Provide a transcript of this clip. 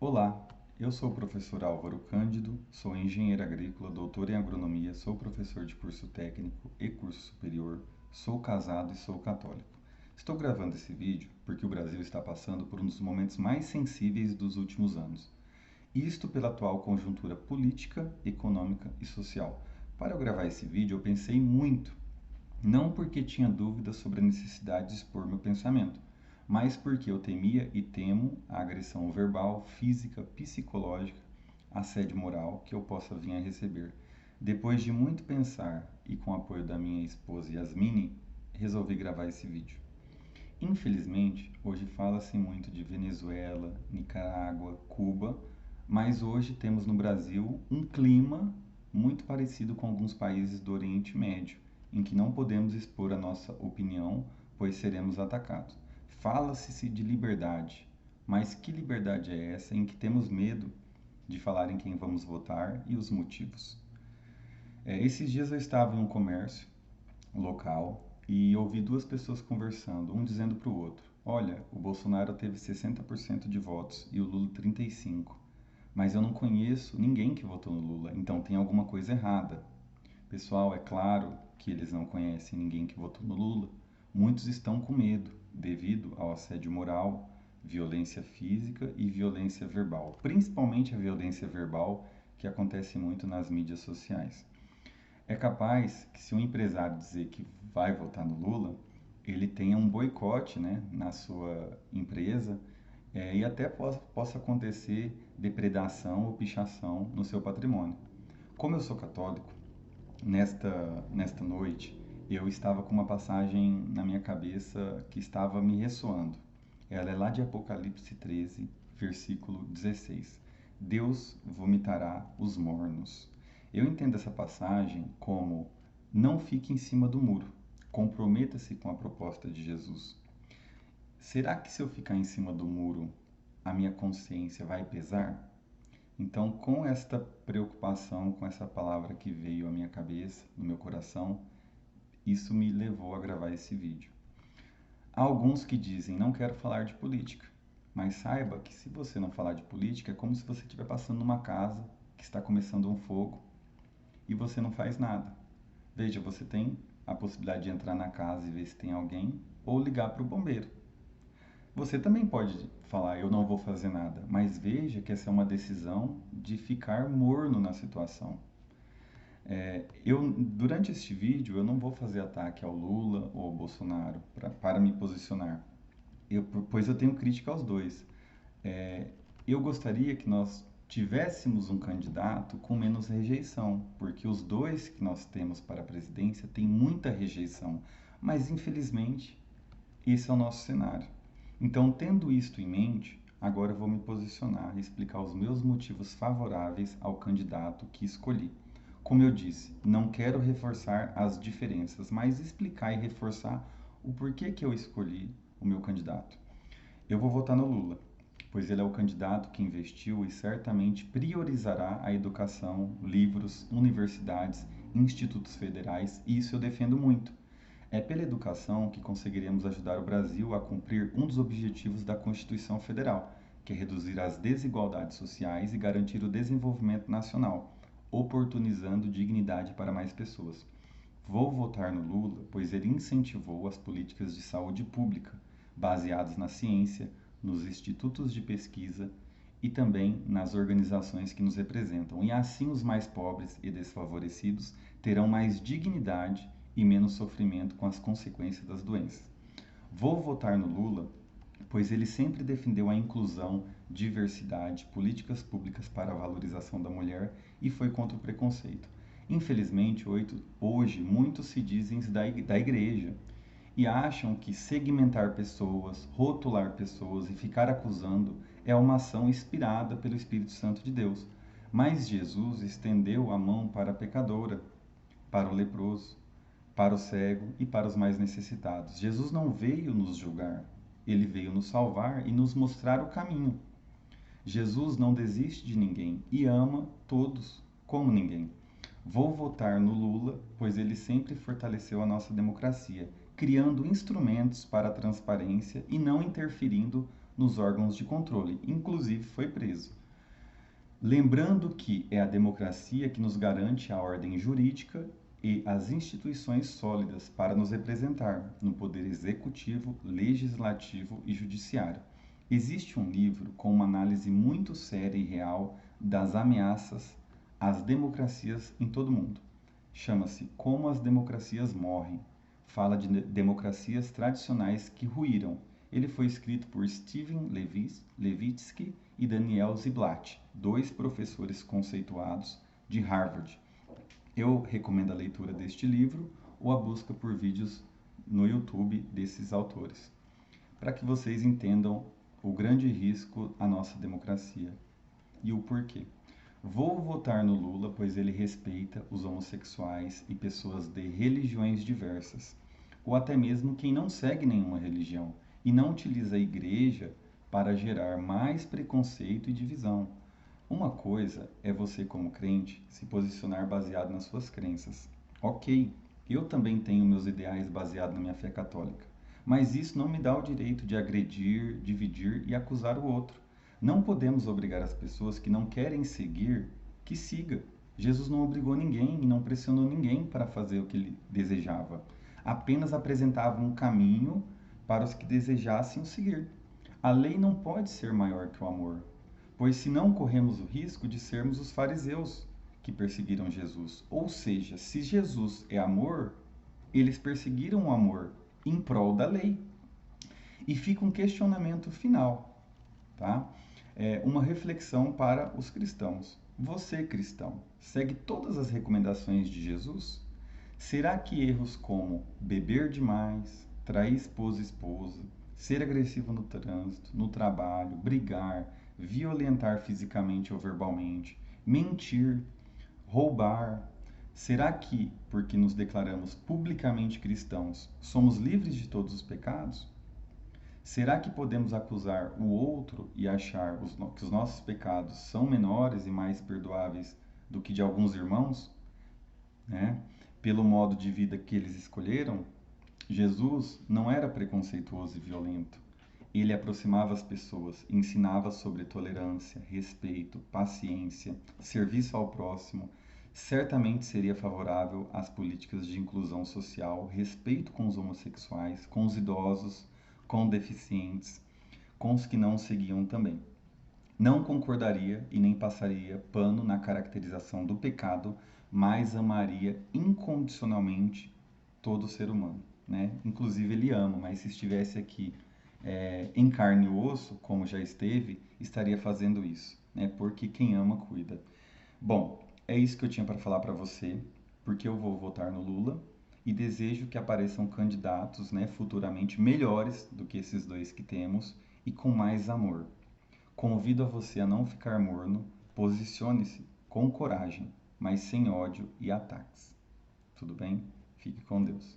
Olá, eu sou o professor Álvaro Cândido, sou engenheiro agrícola, doutor em agronomia, sou professor de curso técnico e curso superior, sou casado e sou católico. Estou gravando esse vídeo porque o Brasil está passando por um dos momentos mais sensíveis dos últimos anos. Isto pela atual conjuntura política, econômica e social. Para eu gravar esse vídeo, eu pensei muito, não porque tinha dúvidas sobre a necessidade de expor meu pensamento, mas porque eu temia e temo a agressão verbal, física, psicológica, assédio moral que eu possa vir a receber. Depois de muito pensar e com o apoio da minha esposa Yasmine, resolvi gravar esse vídeo. Infelizmente, hoje fala-se muito de Venezuela, Nicarágua, Cuba, mas hoje temos no Brasil um clima muito parecido com alguns países do Oriente Médio, em que não podemos expor a nossa opinião, pois seremos atacados. Fala-se de liberdade, mas que liberdade é essa em que temos medo de falar em quem vamos votar e os motivos? Esses dias eu estava em um comércio local e ouvi duas pessoas conversando, um dizendo para o outro: Olha, o Bolsonaro teve 60% de votos e o Lula 35%, mas eu não conheço ninguém que votou no Lula, então tem alguma coisa errada. Pessoal, é claro que eles não conhecem ninguém que votou no Lula. Muitos estão com medo devido ao assédio moral, violência física e violência verbal, principalmente a violência verbal que acontece muito nas mídias sociais. É capaz que se um empresário dizer que vai votar no Lula, ele tenha um boicote, né, na sua empresa, e até possa acontecer depredação ou pichação no seu patrimônio. Como eu sou católico, nesta noite eu estava com uma passagem na minha cabeça que estava me ressoando. Ela é lá de Apocalipse 13, versículo 16. Deus vomitará os mornos. Eu entendo essa passagem como: não fique em cima do muro, comprometa-se com a proposta de Jesus. Será que se eu ficar em cima do muro, a minha consciência vai pesar? Então, com esta preocupação, com essa palavra que veio à minha cabeça, no meu coração, isso me levou a gravar esse vídeo. Há alguns que dizem: não quero falar de política, mas saiba que se você não falar de política, é como se você estiver passando numa casa que está começando um fogo e você não faz nada. Veja, você tem a possibilidade de entrar na casa e ver se tem alguém ou ligar para o bombeiro. Você também pode falar: eu não vou fazer nada, mas veja que essa é uma decisão de ficar morno na situação. Durante este vídeo, eu não vou fazer ataque ao Lula ou ao Bolsonaro para me posicionar, pois eu tenho crítica aos dois. Eu gostaria que nós tivéssemos um candidato com menos rejeição, porque os dois que nós temos para a presidência têm muita rejeição, mas infelizmente esse é o nosso cenário. Então, tendo isto em mente, agora eu vou me posicionar e explicar os meus motivos favoráveis ao candidato que escolhi. Como eu disse, não quero reforçar as diferenças, mas explicar e reforçar o porquê que eu escolhi o meu candidato. Eu vou votar no Lula, pois ele é o candidato que investiu e certamente priorizará a educação, livros, universidades, institutos federais, e isso eu defendo muito. É pela educação que conseguiremos ajudar o Brasil a cumprir um dos objetivos da Constituição Federal, que é reduzir as desigualdades sociais e garantir o desenvolvimento nacional, oportunizando dignidade para mais pessoas. Vou votar no Lula, pois ele incentivou as políticas de saúde pública, baseadas na ciência, nos institutos de pesquisa e também nas organizações que nos representam. E assim os mais pobres e desfavorecidos terão mais dignidade e menos sofrimento com as consequências das doenças. Vou votar no Lula, pois ele sempre defendeu a inclusão, diversidade, políticas públicas para a valorização da mulher e foi contra o preconceito. Infelizmente, hoje muitos se dizem da igreja e acham que segmentar pessoas, rotular pessoas e ficar acusando é uma ação inspirada pelo Espírito Santo de Deus. Mas Jesus estendeu a mão para a pecadora, para o leproso, para o cego e para os mais necessitados. Jesus não veio nos julgar, ele veio nos salvar e nos mostrar o caminho. Jesus não desiste de ninguém e ama todos como ninguém. Vou votar no Lula, pois ele sempre fortaleceu a nossa democracia, criando instrumentos para a transparência e não interferindo nos órgãos de controle, inclusive foi preso. Lembrando que é a democracia que nos garante a ordem jurídica e as instituições sólidas para nos representar no poder executivo, legislativo e judiciário. Existe um livro com uma análise muito séria e real das ameaças às democracias em todo o mundo. Chama-se Como as Democracias Morrem. Fala de democracias tradicionais que ruíram. Ele foi escrito por Steven Levitsky e Daniel Ziblatt, dois professores conceituados de Harvard. Eu recomendo a leitura deste livro ou a busca por vídeos no YouTube desses autores, para que vocês entendam o grande risco à nossa democracia e o porquê. Vou votar no Lula, pois ele respeita os homossexuais e pessoas de religiões diversas, ou até mesmo quem não segue nenhuma religião e não utiliza a igreja para gerar mais preconceito e divisão. Uma coisa é você, como crente, se posicionar baseado nas suas crenças. Ok, eu também tenho meus ideais baseados na minha fé católica, mas isso não me dá o direito de agredir, dividir e acusar o outro. Não podemos obrigar as pessoas que não querem seguir que siga. Jesus não obrigou ninguém e não pressionou ninguém para fazer o que ele desejava. Apenas apresentava um caminho para os que desejassem o seguir. A lei não pode ser maior que o amor, pois senão corremos o risco de sermos os fariseus que perseguiram Jesus. Ou seja, se Jesus é amor, eles perseguiram o amor em prol da lei. E fica um questionamento final, tá? Uma reflexão para os cristãos. Você, cristão, segue todas as recomendações de Jesus? Será que erros como beber demais, trair esposo e esposa, ser agressivo no trânsito, no trabalho, brigar, violentar fisicamente ou verbalmente, mentir, roubar, será que, porque nos declaramos publicamente cristãos, somos livres de todos os pecados? Será que podemos acusar o outro e achar que os nossos pecados são menores e mais perdoáveis do que de alguns irmãos, né? Pelo modo de vida que eles escolheram? Jesus não era preconceituoso e violento. Ele aproximava as pessoas, ensinava sobre tolerância, respeito, paciência, serviço ao próximo. Certamente seria favorável às políticas de inclusão social, respeito com os homossexuais, com os idosos, com deficientes, com os que não seguiam também. Não concordaria e nem passaria pano na caracterização do pecado, mas amaria incondicionalmente todo ser humano, né? Inclusive ele ama, mas se estivesse aqui em carne e osso, como já esteve, estaria fazendo isso, né? Porque quem ama cuida. Bom, é isso que eu tinha para falar para você, porque eu vou votar no Lula e desejo que apareçam candidatos, né, futuramente melhores do que esses dois que temos e com mais amor. Convido a você a não ficar morno, posicione-se com coragem, mas sem ódio e ataques. Tudo bem? Fique com Deus.